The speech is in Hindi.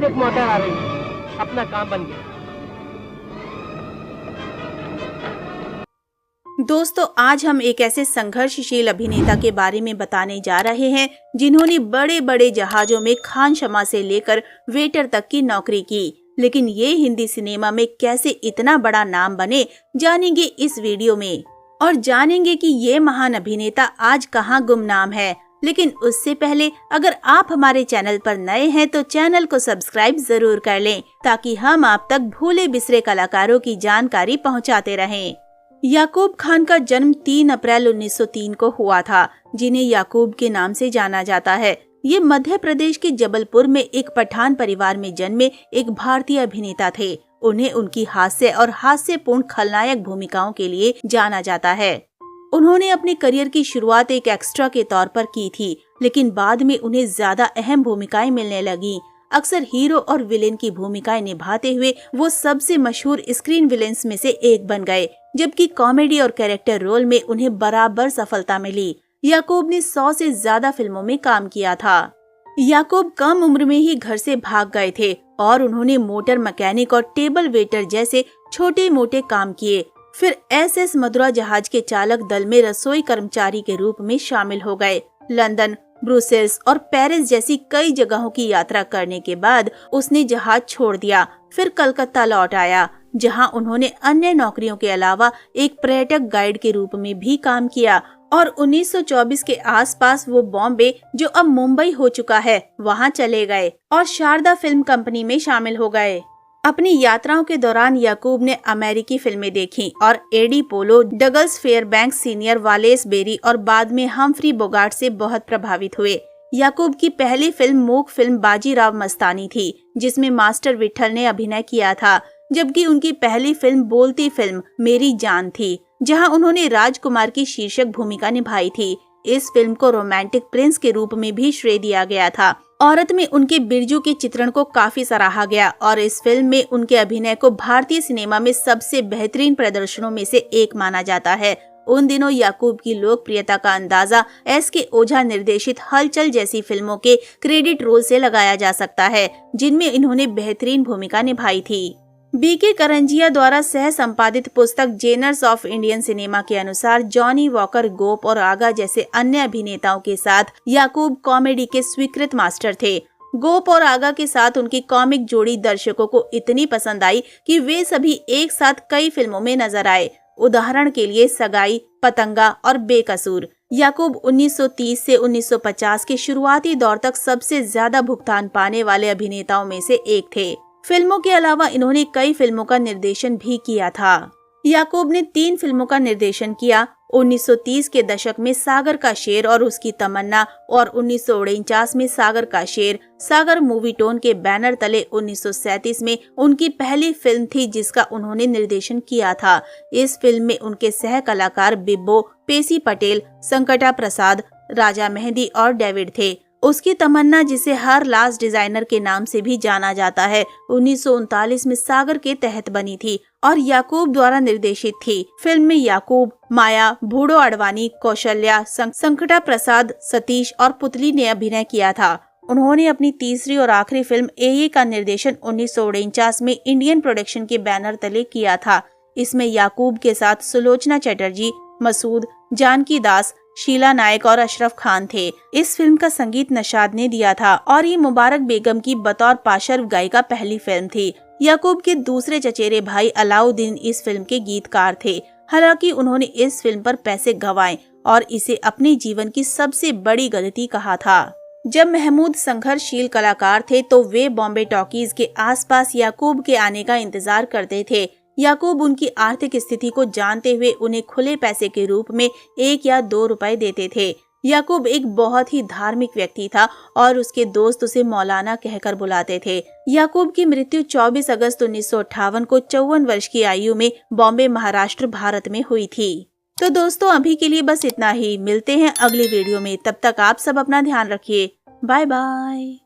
से एक मोटर आ रही है, अपना काम बन गया। दोस्तों, आज हम एक ऐसे संघर्षशील अभिनेता के बारे में बताने जा रहे हैं जिन्होंने बड़े बड़े जहाजों में खान शमा से लेकर वेटर तक की नौकरी की। लेकिन ये हिंदी सिनेमा में कैसे इतना बड़ा नाम बने, जानेंगे इस वीडियो में। और जानेंगे कि ये महान अभिनेता आज कहाँ गुमनाम है। लेकिन उससे पहले अगर आप हमारे चैनल पर नए हैं तो चैनल को सब्सक्राइब जरूर कर लें, ताकि हम आप तक भूले बिसरे कलाकारों की जानकारी पहुंचाते रहें। याकूब खान का जन्म 3 अप्रैल 1903 को हुआ था, जिन्हें याकूब के नाम से जाना जाता है। ये मध्य प्रदेश के जबलपुर में एक पठान परिवार में जन्मे एक भारतीय अभिनेता थे। उन्हें उनकी हास्य और हास्यपूर्ण खलनायक भूमिकाओं के लिए जाना जाता है। उन्होंने अपने करियर की शुरुआत एक एक्स्ट्रा के तौर पर की थी, लेकिन बाद में उन्हें ज्यादा अहम भूमिकाएं मिलने लगी। अक्सर हीरो और विलेन की भूमिकाएं निभाते हुए वो सबसे मशहूर स्क्रीन विलेन्स में से एक बन गए, जबकि कॉमेडी और कैरेक्टर रोल में उन्हें बराबर सफलता मिली। याकूब ने 100 से ज्यादा फिल्मों में काम किया था। याकूब कम उम्र में ही घर से भाग गए थे और उन्होंने मोटर मैकेनिक और टेबल वेटर जैसे छोटे मोटे काम किए। फिर SS मदुरा जहाज के चालक दल में रसोई कर्मचारी के रूप में शामिल हो गए। लंदन, ब्रुसेल्स और पेरिस जैसी कई जगहों की यात्रा करने के बाद उसने जहाज छोड़ दिया। फिर कलकत्ता लौट आया, जहां उन्होंने अन्य नौकरियों के अलावा एक पर्यटक गाइड के रूप में भी काम किया। और 1924 के आसपास वो बॉम्बे, जो अब मुंबई हो चुका है, वहां चले गए और शारदा फिल्म कंपनी में शामिल हो गए। अपनी यात्राओं के दौरान याकूब ने अमेरिकी फिल्में देखी और Eddie Polo, Douglas Fairbanks senior, Wallace Beery और बाद में हम्फ्री बोगार्ट से बहुत प्रभावित हुए। याकूब की पहली फिल्म मूक फिल्म बाजीराव मस्तानी थी, जिसमें मास्टर विट्ठल ने अभिनय किया था, जबकि उनकी पहली फिल्म बोलती फिल्म मेरी जान थी, जहां उन्होंने राजकुमार की शीर्षक भूमिका निभाई थी। इस फिल्म को रोमांटिक प्रिंस के रूप में भी श्रेय दिया गया था। औरत में उनके बिरजू के चित्रण को काफी सराहा गया और इस फिल्म में उनके अभिनय को भारतीय सिनेमा में सबसे बेहतरीन प्रदर्शनों में से एक माना जाता है। उन दिनों याकूब की लोकप्रियता का अंदाजा SK ओझा निर्देशित हलचल जैसी फिल्मों के क्रेडिट रोल से लगाया जा सकता है, जिनमें इन्होंने बेहतरीन भूमिका निभाई थी। BK करंजिया द्वारा सह संपादित पुस्तक जेनर्स ऑफ इंडियन सिनेमा के अनुसार जॉनी वॉकर, गोप और आगा जैसे अन्य अभिनेताओं के साथ याकूब कॉमेडी के स्वीकृत मास्टर थे। गोप और आगा के साथ उनकी कॉमिक जोड़ी दर्शकों को इतनी पसंद आई कि वे सभी एक साथ कई फिल्मों में नजर आए। उदाहरण के लिए सगाई, पतंगा और बेकसूर। याकूब 1930 से 1950 के शुरुआती दौर तक सबसे ज्यादा भुगतान पाने वाले अभिनेताओं में से एक थे। फिल्मों के अलावा इन्होंने कई फिल्मों का निर्देशन भी किया था। याकूब ने 3 फिल्मों का निर्देशन किया। 1930 के दशक में सागर का शेर और उसकी तमन्ना और 1949 में सागर का शेर सागर मूवीटोन के बैनर तले 1937 में उनकी पहली फिल्म थी, जिसका उन्होंने निर्देशन किया था। इस फिल्म में उनके सह कलाकार बिब्बो, पेशी पटेल, संकटा प्रसाद, राजा मेहंदी और डेविड थे। उसकी तमन्ना, जिसे हर लास्ट डिजाइनर के नाम से भी जाना जाता है, 1939 में सागर के तहत बनी थी और याकूब द्वारा निर्देशित थी। फिल्म में याकूब, माया, बूढ़ो अडवाणी, कौशल्या, संकटा प्रसाद, सतीश और पुतली ने अभिनय किया था। उन्होंने अपनी तीसरी और आखिरी फिल्म AA का निर्देशन 1949 में इंडियन प्रोडक्शन के बैनर तले किया था। इसमें याकूब के साथ सुलोचना चटर्जी, मसूद, जानकी दास, शीला नायक और अशरफ खान थे। इस फिल्म का संगीत नशाद ने दिया था और ये मुबारक बेगम की बतौर पार्श्व गायिका पहली फिल्म थी। याकूब के दूसरे चचेरे भाई अलाउद्दीन इस फिल्म के गीतकार थे। हालांकि उन्होंने इस फिल्म पर पैसे गंवाए और इसे अपने जीवन की सबसे बड़ी गलती कहा था। जब महमूद संघर्षशील कलाकार थे तो वे बॉम्बे टॉकीज के आसपास याकूब के आने का इंतजार करते थे। याकूब उनकी आर्थिक स्थिति को जानते हुए उन्हें खुले पैसे के रूप में 1 या 2 रुपए देते थे। याकूब एक बहुत ही धार्मिक व्यक्ति था और उसके दोस्त उसे मौलाना कहकर बुलाते थे। याकूब की मृत्यु 24 अगस्त 1958 को 54 वर्ष की आयु में बॉम्बे, महाराष्ट्र, भारत में हुई थी। तो दोस्तों, अभी के लिए बस इतना ही। मिलते हैं अगली वीडियो में। तब तक आप सब अपना ध्यान रखिए। Bye bye.